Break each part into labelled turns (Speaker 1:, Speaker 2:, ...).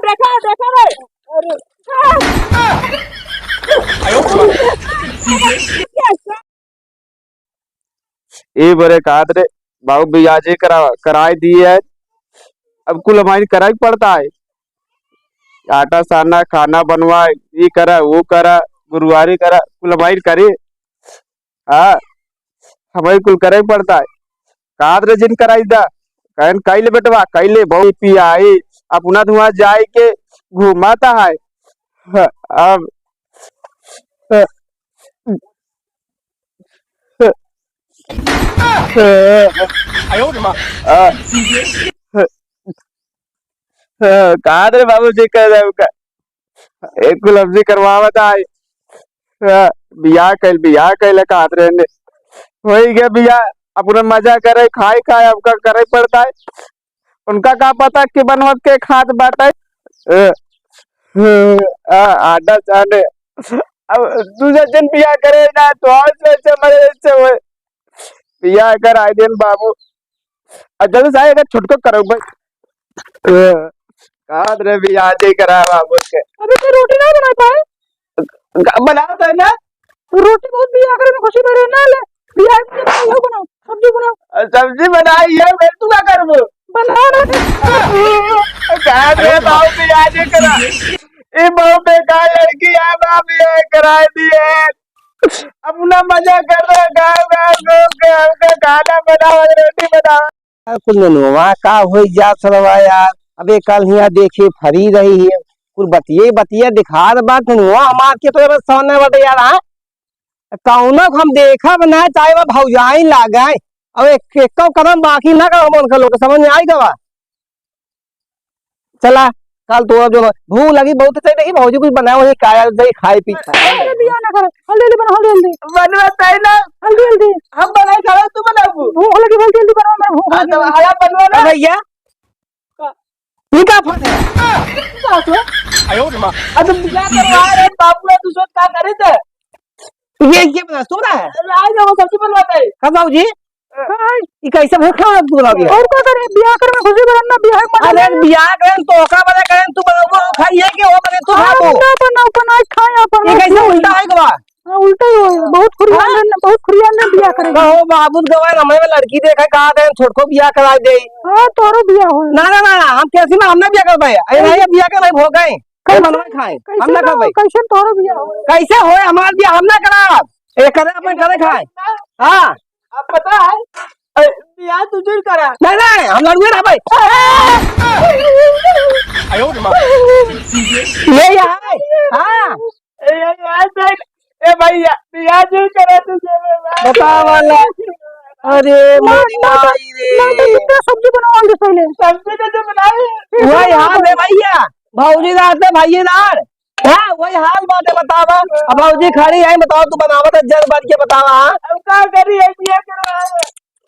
Speaker 1: देखा देखा रे अरे
Speaker 2: ए बरे काद रे बाबू बियाजे कराए दिए है। अब कुल हमारी करा पड़ता है। आटा साना खाना बनवाए ये करा वो करा गुरुवारी करा कुल हमारी करे। हाँ हमारी कुल करे पड़ता है। काद रे जिन कराई दा कहन कैले बेटवा कैले बहुत पियाई अपना धुआं जाए के घुमाता है। हाँ, अब हाँ, हाँ, कहा रे बाबू जी कह रहे एक गुलमजी करवावत आई। बियाह कैले कहा रे ने हो गया बियाह अपना मजा करे खाए खाए आपका करे पड़ता है। उनका क्या पता कि बनवत के खाद बाटे। आटा चाने अब दूसरे दिन बियाह करे ना तो और से मरे से हुए बियाह कर आए दिन बाबू जल्दी से अगर छुटको करो भाई। काद रे बियाह जी करा बाबू के
Speaker 1: अबे तो रोटी ना बना पाए
Speaker 2: बनाओ तो ना
Speaker 1: रोटी बहुत बिया करे में खुशी करे ना ले बिया में बनाओ बनाओ सब्जी बनाओ
Speaker 2: सब्जी बनाई है मैं तू क्या कर
Speaker 1: बना ना
Speaker 2: काद रे बाबू बियाह जी करा ये बहुत बेकार लड़की है बाबू बियाह कराए दिए अपना मजा कर रहा गाँव गाँव का खाना बनाओ रोटी बनाओ
Speaker 3: कुल ननुआ का हो जा सरवा यार। अबे कल यहाँ देखे फरी रही है कुल बतिये बतिये दिखा बात ननुआ हमार के तो बस सोने बटे यार। हाँ कौनो हम देखा बना चाहे वह भौजाई लागे अब एक कदम बाकी ना करो मन लोग समझ में आई गवा। चला कल तो अब जो भूख लगी बहुत सही नहीं भौजी कुछ बनाओ ये काया दही खाए पी
Speaker 1: अरे बिया ना कर हल्दी बना हल्दी
Speaker 2: बनवाता है ना
Speaker 1: हल्दी
Speaker 2: हम बनाए खाओ तू बनाओ
Speaker 1: भूख लगी जल्दी बना मैं भूख लगी
Speaker 2: हला बनवा ना
Speaker 3: भैया ये का फट है
Speaker 2: अब बियाह करवा रहे बाबू तू सोच क्या करे थे
Speaker 3: ये बना सुन रहा है
Speaker 2: आज वो सब्जी बनवाता है
Speaker 3: कब बाबू जी ये कैसे भूखा तू बनाओगे
Speaker 1: और क्या करे बिया कर में खुशी करना बिया में
Speaker 3: अरे बियाह करें तो का बना करें तू बनाओ खाइए के वो बने तू खाओ
Speaker 1: ना बनाओ बनाए खाए अपन
Speaker 3: ये कैसे उल्टा है गवा
Speaker 1: उल्टा ही हो बहुत खुरियान ने बिया करे
Speaker 3: कहो बाबू गवा हमें लड़की देखा कहा थे छोटको बियाह करा दे।
Speaker 1: हां तोरो बिया हो
Speaker 3: ना ना ना हम कैसे में हमने बियाह कर पाए अरे नहीं बियाह का नहीं भोग गए कल बनवाए खाए हम ना कर पाए
Speaker 1: कैसे तोरो बिया हो
Speaker 3: कैसे होए हमार बियाह हम ना करा ए करे अपन करे खाए। हां
Speaker 2: अब पता है बियाह तुझे करा
Speaker 3: नहीं नहीं हम लड़ुए रह भाई ये यार। हां
Speaker 2: ए भैया बियाह जो करा तुझे
Speaker 3: बता वाला अरे मेरी माई रे
Speaker 1: सब्जी बनाओ दे पहले
Speaker 2: सब्जी तो बनाए
Speaker 3: वही हाल है भैया भौजी दार से भाई दार हां वही हाल बात है बतावा अब भौजी खड़ी है बताओ तू बनावा तो जल्द बात के बतावा।
Speaker 2: अब क्या करी है बियाह करवा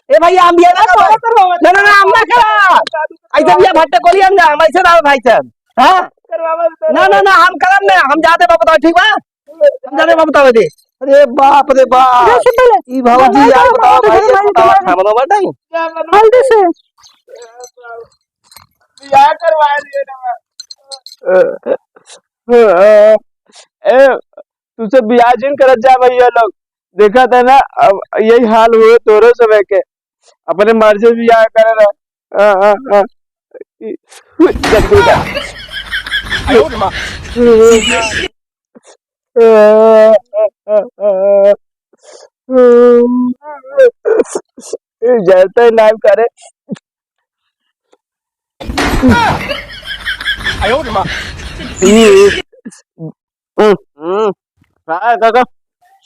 Speaker 3: ए भैया हम बियाह ना करो ना ना हम ना करा ऐसे बियाह भट्टे कोली हम जा हम ऐसे ना भाई साहब। हां
Speaker 2: करवा
Speaker 3: ना ना ना हम करम नहीं हम जाते बाप बताओ ठीक बा हम जाते बाप बताओ दे। अरे बाप रे बाप ई भौजी यार बताओ भाई बताओ खाना बताई
Speaker 1: हल्दी से
Speaker 2: बियाह करवा दिए ना ए तुझसे बियाह जिन करत जा भैया लोग देखा था ना अब यही हाल हुए तोरो समय के अपने मर्जी से बियाह करे ना जैसे नाम करे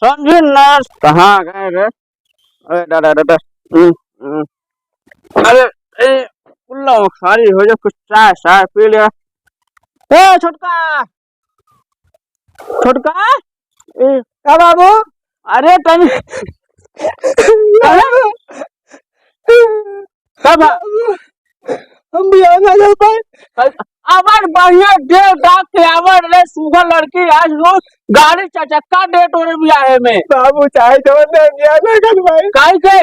Speaker 2: समझे ना कहाँ गए रे अरे दादा दादा अरे कुल्ला खाली हो जा कुछ चाय चाय पी लिया। ए छोटका छोटका क्या बाबू अरे तुम कब हम बियाह ना कर पाए अबर बढ़िया डेट डाक के अबर रे सुगर लड़की आज रोज गाड़ी चचक्का डेट हो रही बियाह में बाबू चाहे तो बियाह ना कर पाए काहे के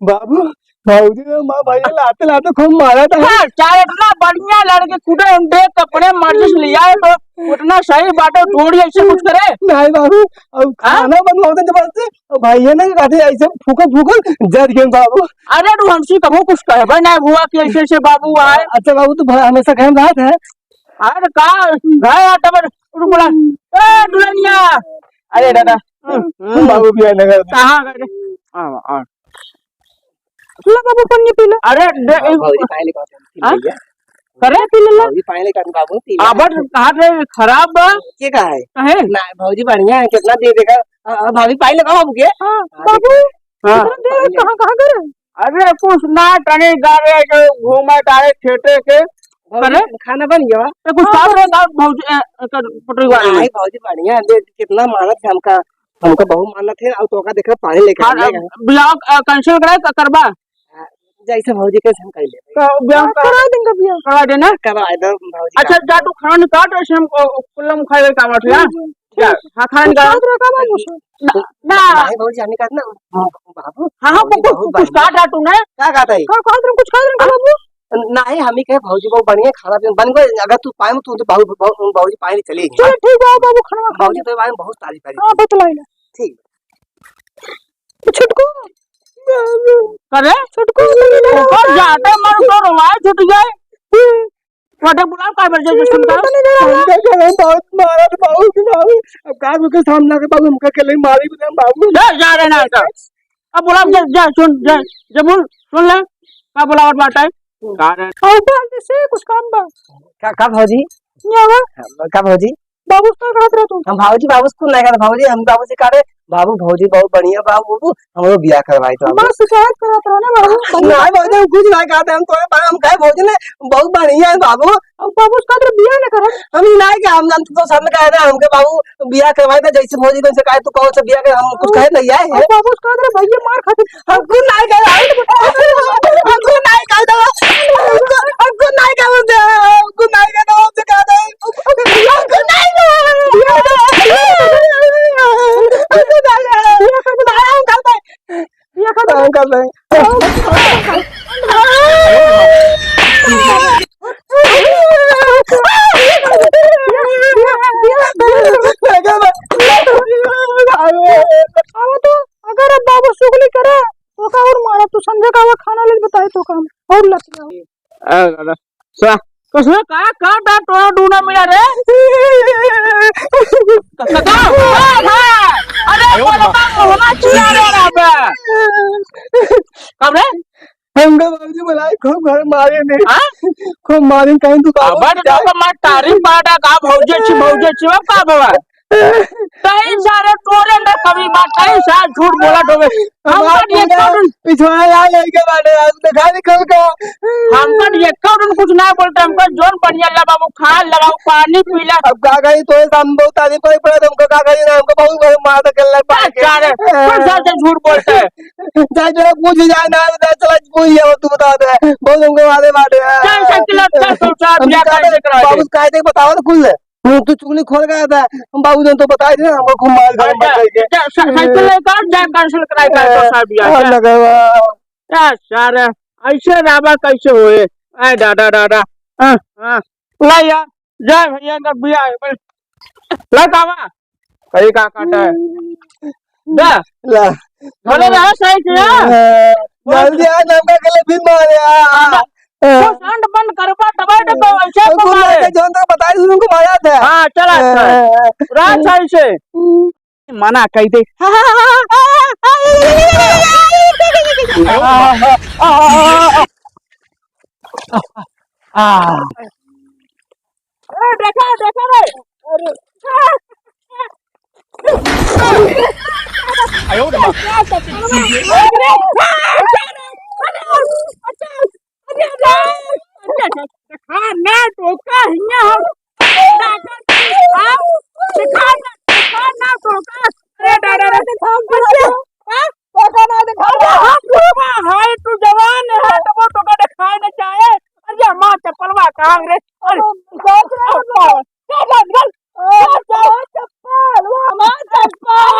Speaker 2: बाबू
Speaker 3: भाऊजी ने माँ भैया लाते लाते खूब मारा था।
Speaker 1: हाँ, चाहे इतना बढ़िया लड़के कूटे उनके कपड़े मर्जी से लिया है तो उतना सही बात है, थोड़ी ऐसे कुछ करे।
Speaker 3: नहीं बाबू अब खाना बनवाते जबरदस्ती और भैया ने कहते ऐसे फूकल फूकल जज गए बाबू।
Speaker 1: अरे तू हमसे कबू कुछ कहे भाई नहीं हुआ कि ऐसे ऐसे बाबू आए।
Speaker 3: अच्छा बाबू तो हमेशा कहम रात है।
Speaker 1: अरे कहा गए आता पर बोला ए दुल्हनिया। अरे दादा
Speaker 3: बाबू भी आने का
Speaker 1: कहाँ गए? हाँ ला बाबू पानी पी ले। अरे
Speaker 3: भाऊजी पहले कहते
Speaker 1: करे पी ले।
Speaker 3: भाऊजी पहले कहते बाबू पी
Speaker 1: आबर कहा थे खराब बा
Speaker 3: के का है
Speaker 1: कहे
Speaker 3: ना भाऊजी बढ़िया है कितना दे देगा भाभी पहले कहा बाबू के
Speaker 1: बाबू
Speaker 3: हाँ
Speaker 1: कहाँ कहाँ गए? अरे कुछ ना टने गारे जो घूमा तारे खेते के
Speaker 3: अरे खाना बन गया
Speaker 1: तो कुछ साफ रहे गाँव भौजी पटरी वाले में।
Speaker 3: भाऊजी बढ़िया है कितना मानत है हमका हमका बहुत मानत है और तो का देख पानी लेकर
Speaker 1: ब्लॉग कैंसिल कराए करबा
Speaker 3: जैसे भाऊजी कैसे हम कर ले
Speaker 1: ब्याह करा देंगे ब्याह करा देना
Speaker 3: करवा दो भाऊजी
Speaker 1: अच्छा जा तू खाना निकाल ऐसे हम कुल्ला मुखाए का काम है क्या हां खाना निकाल ना
Speaker 3: भाऊजी हमें कहना बाबू
Speaker 1: हां हां कुछ काट तू ने
Speaker 3: क्या कहता है
Speaker 1: हां खा कुछ खा दे बाबू
Speaker 3: नहीं हमें कहे भाऊजी बहुत बढ़िया खाना पीना बन गए अगर तू पाए तो भाऊजी पाए नहीं चलेगी
Speaker 1: चलो ठीक है बाबू खाना
Speaker 3: भाऊजी तो बारे में बहुत तारीफ करी
Speaker 1: हां बतलाई ना
Speaker 3: ठीक
Speaker 1: छुटको करे छुटको ऊपर जाते मर तो रवाय छूट गए वाटे बुला का बजे जो सुनता
Speaker 3: हमका चले बहुत मारा तो बाबू अब का के सामने के बाबू हमका के लिए मारी भी बाबू
Speaker 1: जा रहे ना अब बुला जा सुन जा जमुन सुन ले का बुलावट बात है कारण और बात से कुछ काम बा
Speaker 3: का भाऊजी का भाऊजी
Speaker 1: बाबू का कहत रहे तू
Speaker 3: हम भाऊजी बाबू स्कूल नहीं गए भाऊजी हम बाबू से कह बाबू भाऊजी बहुत बढ़िया बाबू हमरो बियाह करवाई तो
Speaker 1: बस शिकायत करत रहे ना बाबू
Speaker 3: नहीं भाऊजी हम कुछ नहीं कहते हम तोरे पर हम कहे भाऊजी ने बहुत बढ़िया है बाबू
Speaker 1: अब बाबू का बियाह न करे
Speaker 3: हम नहीं कि हम तो सामने कह रहे हमके बाबू बियाह करवाई था जैसे भाऊजी को से कहे तू कौन सा बियाह कर हम कुछ कहे नहीं है
Speaker 1: बाबू का भैया मार खाते
Speaker 3: हम कुछ नहीं कह हम कुछ नहीं कह दो हम कुछ नहीं कह दो कुछ नहीं कह दो से कह दो कुछ नहीं
Speaker 1: अगर अब बाबू सुगली करे तो का और मारा तू संजय का खाना ले बताए तो काम और लग कसमे का टोरा ढूंढा मिला रे कका अरे बोलो का होना चाहिए रे अबे कब रे
Speaker 3: हमका बाबूजी बुलाए खूब घर मारे ने खूब मारे कहीं तू बाबू
Speaker 1: बड़ तो मैं तारीफ पाटा का भौजे छी का बाबा कई सारे टोरे में कभी बात कई सारे झूठ बोला डोबे हम ये
Speaker 3: पिछवाड़ा यार लेके बैठे आज दिखा निकल का
Speaker 1: हम ये कौन कुछ ना बोलते हमको जोन बढ़िया लगा बाबू खा लगाओ पानी पी ले
Speaker 3: अब का गई तो हम बहुत तारीफ करे पड़े तुमको का गई ना हमको बहुत मार कर ले
Speaker 1: सारे कौन सा झूठ बोलते हैं
Speaker 3: चाहे जरा पूछ जाए ना चला पूछ जाओ तू बता दे बहुत हमको वादे बाटे
Speaker 1: चल
Speaker 3: बाबू कायदे बताओ तो कुल तू चुगली खोल गया था हम बाबू ने तो बता दिया हमको खूब मार कर
Speaker 1: साइकिल लेकर जा कैंसिल कराई का तो साहब यार
Speaker 3: लगवा
Speaker 1: क्या सारे ऐसे राबा कैसे हुए ए दादा दादा हां ला यार जा भैया का बिया ला कावा कई का काटा है दा
Speaker 3: ला
Speaker 1: बोले रहा सही किया
Speaker 3: जल्दी आ नंबर के लिए भी मार
Speaker 1: तो संड बंद करबा दबाई दे तो ऐसे को मारे
Speaker 3: जोन तक बताई उनको मारा था
Speaker 1: हां चला रात सही से मना कह दे देखा देखा रे अरे आयो रे देखा ना टोका हिया हम देखा ना टोका अरे दादा रे टोका ना दिखा हाय तू जवान है तो टोका दिखाए ना चाहे अरे मां चप्पलवा कांग्रेस अरे चल चप्पल वो हमार चप्पल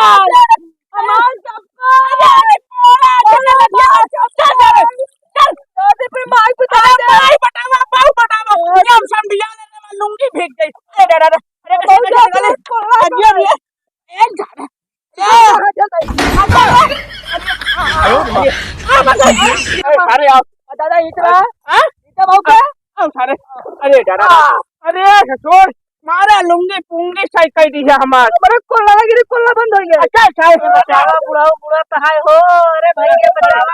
Speaker 1: फेंक गई अरे दादा अरे अरे एक अरे आओ
Speaker 4: दादा इतना
Speaker 1: हाँ
Speaker 4: इतना भाव क्या
Speaker 1: आओ सारे अरे दादा अरे छोड़ मारा लुंगी पुंगी सही कह दी है हमार
Speaker 4: बड़े कोल्ला लगी कोल्ला बंद हो गया
Speaker 1: अच्छा अच्छा
Speaker 4: बुढ़ा बुढ़ा तो हाय हो अरे भाई ये बचाओ